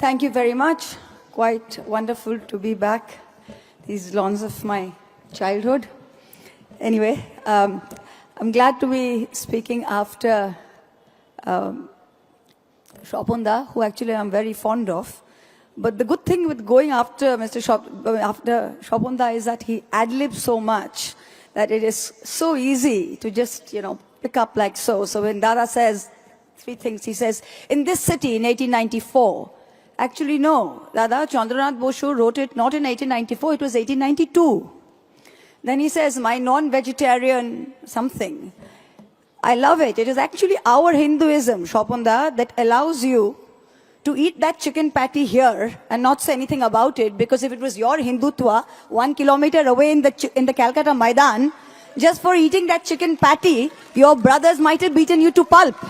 Thank you very much. Quite wonderful to be back. These lawns of my childhood. Anyway, I'm glad to be speaking after Shopunda, who actually I'm very fond of. But the good thing with going after after Shopunda is that he ad-libs so much that it is so easy to just, pick up like so. So when Dada says three things, he says, in this city in 1894, actually no, Dada, Chandranath Bosu wrote it not in 1894, it was 1892. Then he says, my non-vegetarian something. I love it. It is actually our Hinduism, Shopunda, that allows you to eat that chicken patty here and not say anything about it, because if it was your Hindutva 1 kilometer away in the Calcutta Maidan, just for eating that chicken patty, your brothers might have beaten you to pulp.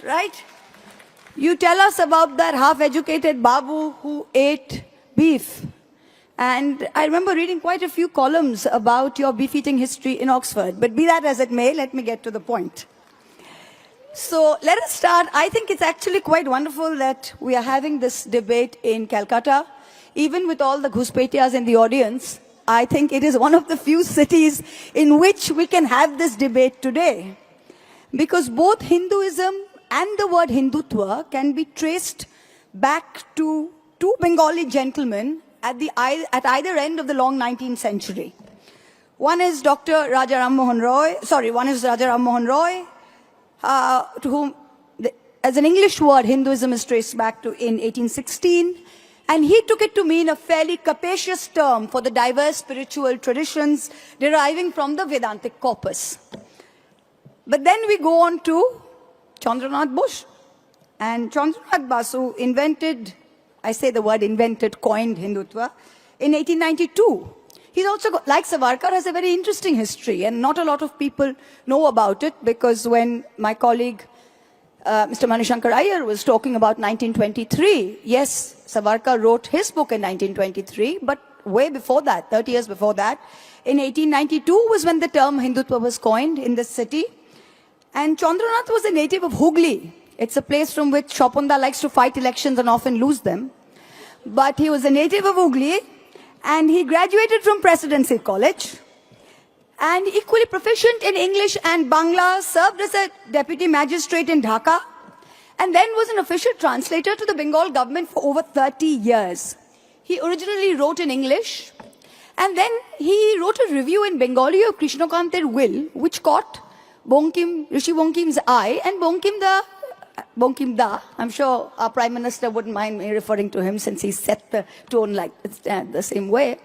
Right? You tell us about that half-educated Babu who ate beef. And I remember reading quite a few columns about your beef-eating history in Oxford. But be that as it may, let me get to the point. So let us start. I think it's actually quite wonderful that we are having this debate in Calcutta. Even with all the Ghuspetias in the audience, I think it is one of the few cities in which we can have this debate today. Because both Hinduism and the word Hindutva can be traced back to two Bengali gentlemen at either end of the long 19th century. One is Dr. Raja Ram Mohan Roy, to whom, as an English word, Hinduism is traced back to in 1816, and he took it to mean a fairly capacious term for the diverse spiritual traditions deriving from the Vedantic corpus. But then we go on to Chandranath Bosu. And Chandranath Basu invented, I say the word invented, coined Hindutva in 1892. He's also, like Savarkar, has a very interesting history, and not a lot of people know about it, because when my colleague, Mr. Manishankar Iyer, was talking about 1923, yes, Savarkar wrote his book in 1923, but way before that, 30 years before that, in 1892 was when the term Hindutva was coined in this city. And Chandranath was a native of Hooghly. It's a place from which Shopunda likes to fight elections and often lose them. But he was a native of Hooghly, and he graduated from Presidency College. And equally proficient in English and Bangla, served as a deputy magistrate in Dhaka, and then was an official translator to the Bengal government for over 30 years. He originally wrote in English, and then he wrote a review in Bengali of Krishnakanter Will, which caught Rishi Bonkim's eye, and Bonkim Da, I'm sure our Prime Minister wouldn't mind me referring to him since he set the tone like the same way.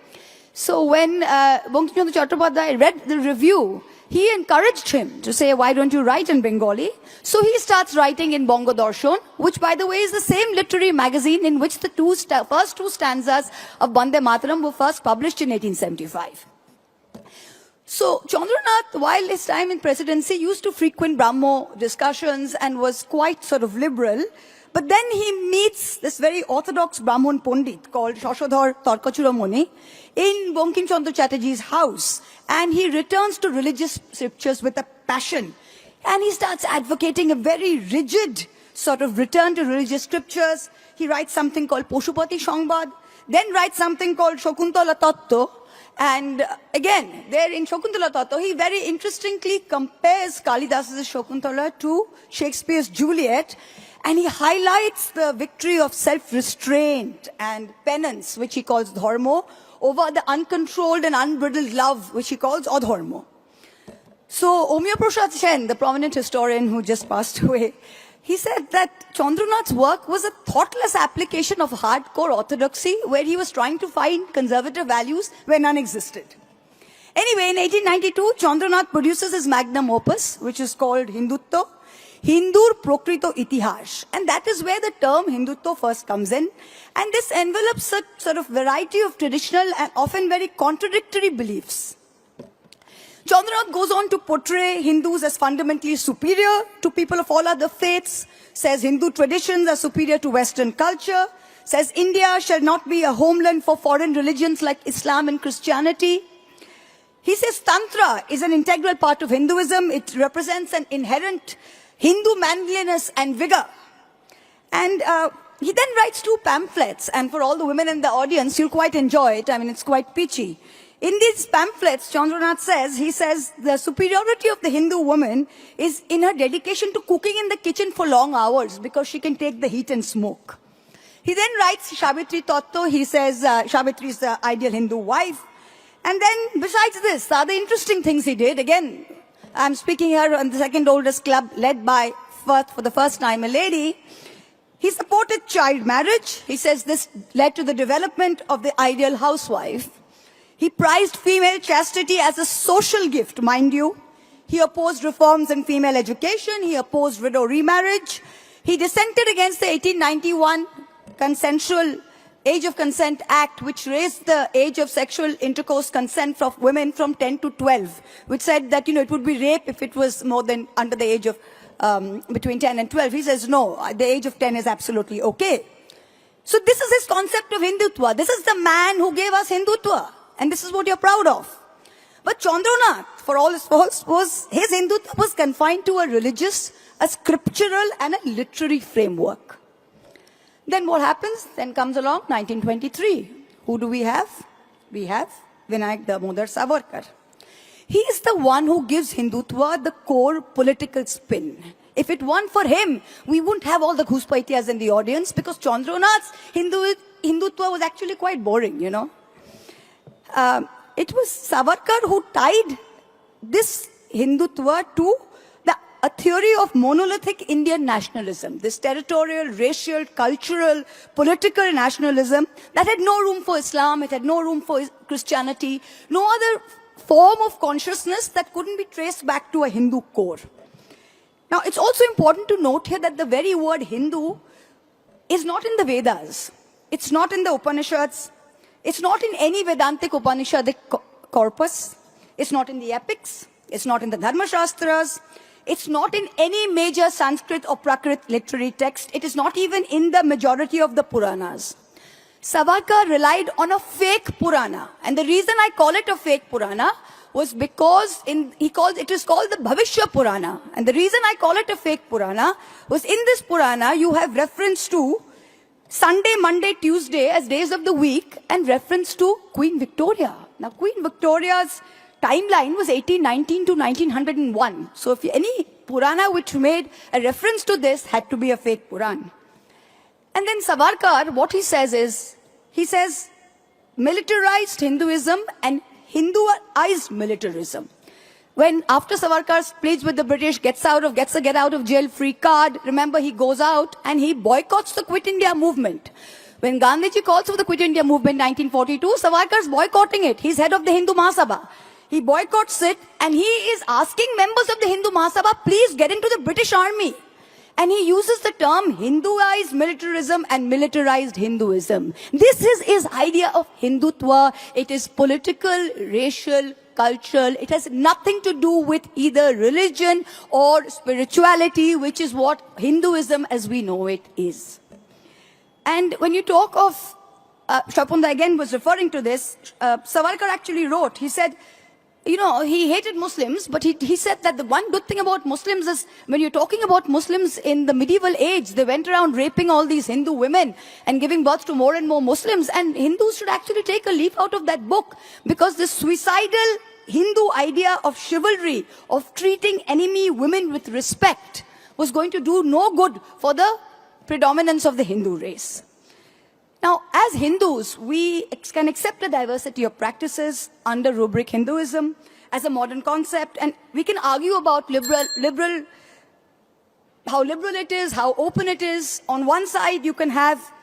So when Bonkim Chandra Chattopadhyay read the review, he encouraged him to say, why don't you write in Bengali? So he starts writing in Bongo Darshan, which by the way is the same literary magazine in which the first two stanzas of Bande Mataram were first published in 1875. So Chandranath, while his time in presidency, used to frequent Brahmo discussions and was quite sort of liberal. But then he meets this very orthodox Brahmin Pundit called Shashodhar Tarkachuramuni in Bankim Chandra Chatterjee's house. And he returns to religious scriptures with a passion. And he starts advocating a very rigid sort of return to religious scriptures. He writes something called Poshupati Sangbad, then writes something called Shakuntala Tattva. And again, there in Shakuntala Tattva, he very interestingly compares Kalidas's Shakuntala to Shakespeare's Juliet, and he highlights the victory of self-restraint and penance, which he calls dharma, over the uncontrolled and unbridled love, which he calls adharma. So Omiya Prasad Sen, the prominent historian who just passed away, he said that Chandranath's work was a thoughtless application of hardcore orthodoxy, where he was trying to find conservative values where none existed. Anyway, in 1892, Chandranath produces his magnum opus, which is called Hindutva, Hindur Prokrito Itihash. And that is where the term Hindutva first comes in. And this envelops a sort of variety of traditional and often very contradictory beliefs. Chandranath goes on to portray Hindus as fundamentally superior to people of all other faiths, says Hindu traditions are superior to Western culture, says India shall not be a homeland for foreign religions like Islam and Christianity. He says Tantra is an integral part of Hinduism. It represents an inherent Hindu manliness and vigor. And He then writes 2 pamphlets, and for all the women in the audience, you'll quite enjoy it. I mean, it's quite pitchy. In these pamphlets, Chandranath says, the superiority of the Hindu woman is in her dedication to cooking in the kitchen for long hours because she can take the heat and smoke. He then writes Savitri Tattva. He says Savitri is the ideal Hindu wife. And then besides this, the other interesting things he did, again, I'm speaking here on the second oldest club led by, for the first time, a lady. He supported child marriage. He says this led to the development of the ideal housewife. He prized female chastity as a social gift, mind you. He opposed reforms in female education. He opposed widow remarriage. He dissented against the 1891 Consensual Age of Consent Act, which raised the age of sexual intercourse consent of women from 10 to 12, which said that, it would be rape if it was more than under the age of between 10 and 12. He says, no, the age of 10 is absolutely okay. So this is his concept of Hindutva. This is the man who gave us Hindutva. And this is what you're proud of. But Chandranath, for all his faults, his Hindutva was confined to a religious, a scriptural, and a literary framework. Then what happens? Then comes along 1923. Who do we have? We have Vinayak Damodar Savarkar. He is the one who gives Hindutva the core political spin. If it weren't for him, we wouldn't have all the Ghuspaitias in the audience, because Chandranath's Hindutva was actually quite boring, It was Savarkar who tied this Hindutva to a theory of monolithic Indian nationalism, this territorial, racial, cultural, political nationalism that had no room for Islam, it had no room for Christianity, no other form of consciousness that couldn't be traced back to a Hindu core. Now, it's also important to note here that the very word Hindu is not in the Vedas. It's not in the Upanishads. It's not in any Vedantic Upanishadic corpus. It's not in the epics. It's not in the Dharma Shastras. It's not in any major Sanskrit or Prakrit literary text. It is not even in the majority of the Puranas. Savarkar relied on a fake Purana. And the reason I call it a fake Purana was because it is called the Bhavishya Purana. And the reason I call it a fake Purana was in this Purana you have reference to Sunday, Monday, Tuesday as days of the week and reference to Queen Victoria. Now, Queen Victoria's timeline was 1819 to 1901. So if any Purana which made a reference to this had to be a fake Puran. And then Savarkar, what he says militarized Hinduism and Hinduized militarism. When after Savarkar pleads with the British, gets a get out of jail free card, remember he goes out and he boycotts the Quit India movement. When Gandhiji calls for the Quit India movement in 1942, Savarkar's boycotting it. He's head of the Hindu Mahasabha. He boycotts it and he is asking members of the Hindu Mahasabha, please get into the British army. And he uses the term Hinduized militarism and militarized Hinduism. This is his idea of Hindutva. It is political, racial, cultural. It has nothing to do with either religion or spirituality, which is what Hinduism as we know it is. And when you talk of, Shapunda again was referring to this, Savarkar actually wrote, he said, he hated Muslims, but he said that the one good thing about Muslims is when you're talking about Muslims in the medieval age, they went around raping all these Hindu women and giving birth to more and more Muslims. And Hindus should actually take a leaf out of that book, because this suicidal Hindu idea of chivalry, of treating enemy women with respect, was going to do no good for the predominance of the Hindu race. Now, as Hindus, we can accept the diversity of practices under rubric Hinduism as a modern concept, and we can argue about how liberal it is, how open it is. On one side, you can have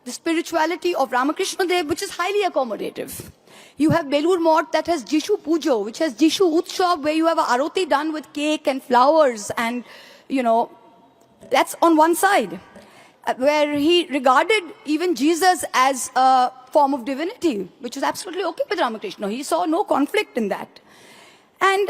the spirituality of Ramakrishna Dev, which is highly accommodative. You have Belur Mott that has Jishu Pujo, which has Jishu Utsav, where you have a aroti done with cake and flowers, and, that's on one side, where he regarded even Jesus as a form of divinity, which was absolutely okay with Ramakrishna. He saw no conflict in that. And,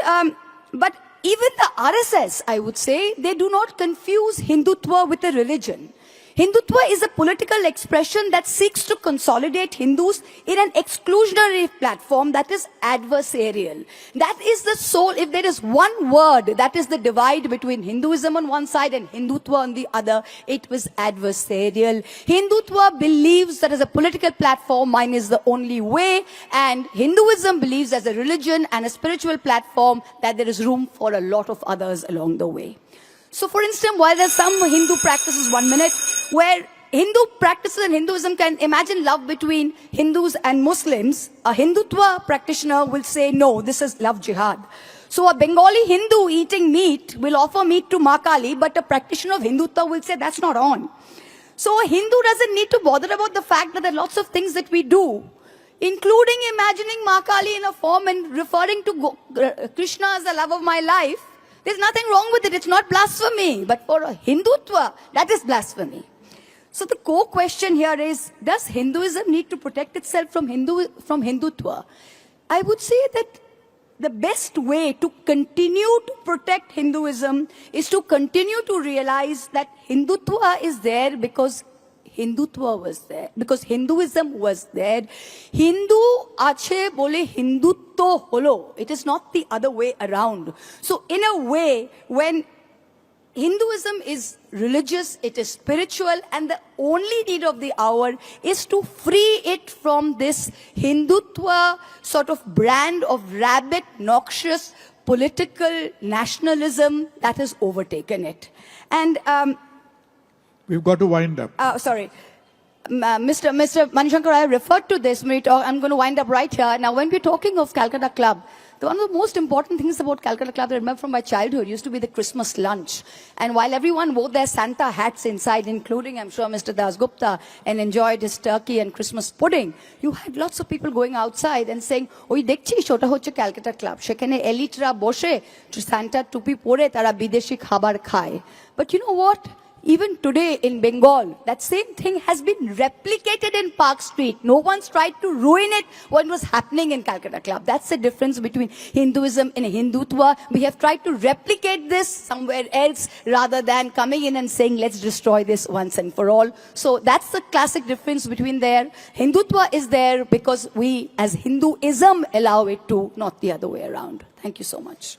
but even the RSS, I would say, they do not confuse Hindutva with a religion. Hindutva is a political expression that seeks to consolidate Hindus in an exclusionary platform that is adversarial. That is the soul. If there is one word that is the divide between Hinduism on one side and Hindutva on the other, it was adversarial. Hindutva believes that as a political platform, mine is the only way, and Hinduism believes as a religion and a spiritual platform that there is room for a lot of others along the way. So for instance, while there's some Hindu practices, 1 minute, where Hindu practices and Hinduism can imagine love between Hindus and Muslims, a Hindutva practitioner will say, no, this is love jihad. So a Bengali Hindu eating meat will offer meat to Ma Kali, but a practitioner of Hindutva will say that's not on. So a Hindu doesn't need to bother about the fact that there are lots of things that we do, including imagining Ma Kali in a form and referring to Krishna as the love of my life. There's nothing wrong with it. It's not blasphemy. But for a Hindutva, that is blasphemy. So the core question here is, does Hinduism need to protect itself from Hindutva? I would say that the best way to continue to protect Hinduism is to continue to realize that Hindutva is there because Hindutva was there, because Hinduism was there. Hindu ache bole Hindutva holo. It is not the other way around. So in a way, when Hinduism is religious, it is spiritual, and the only need of the hour is to free it from this Hindutva sort of brand of rabid, noxious political nationalism that has overtaken it. And we've got to wind up. Sorry. Mr. Manishankar, I referred to this. I'm going to wind up right here. Now, when we're talking of Calcutta Club, one of the most important things about Calcutta Club that I remember from my childhood used to be the Christmas lunch. And while everyone wore their Santa hats inside, including, I'm sure, Mr. Das Gupta, and enjoyed his turkey and Christmas pudding, you had lots of people going outside and saying, "Oi dekchi shota hocche Calcutta Club. Shekhane elitera boshe Santa tupi pore tara bideshi khabar khaye." But you know what? Even today in Bengal, that same thing has been replicated in Park Street. No one's tried to ruin it what was happening in Calcutta Club. That's the difference between Hinduism and Hindutva. We have tried to replicate this somewhere else rather than coming in and saying, let's destroy this once and for all. So that's the classic difference between there. Hindutva is there because we as Hinduism allow it to, not the other way around. Thank you so much.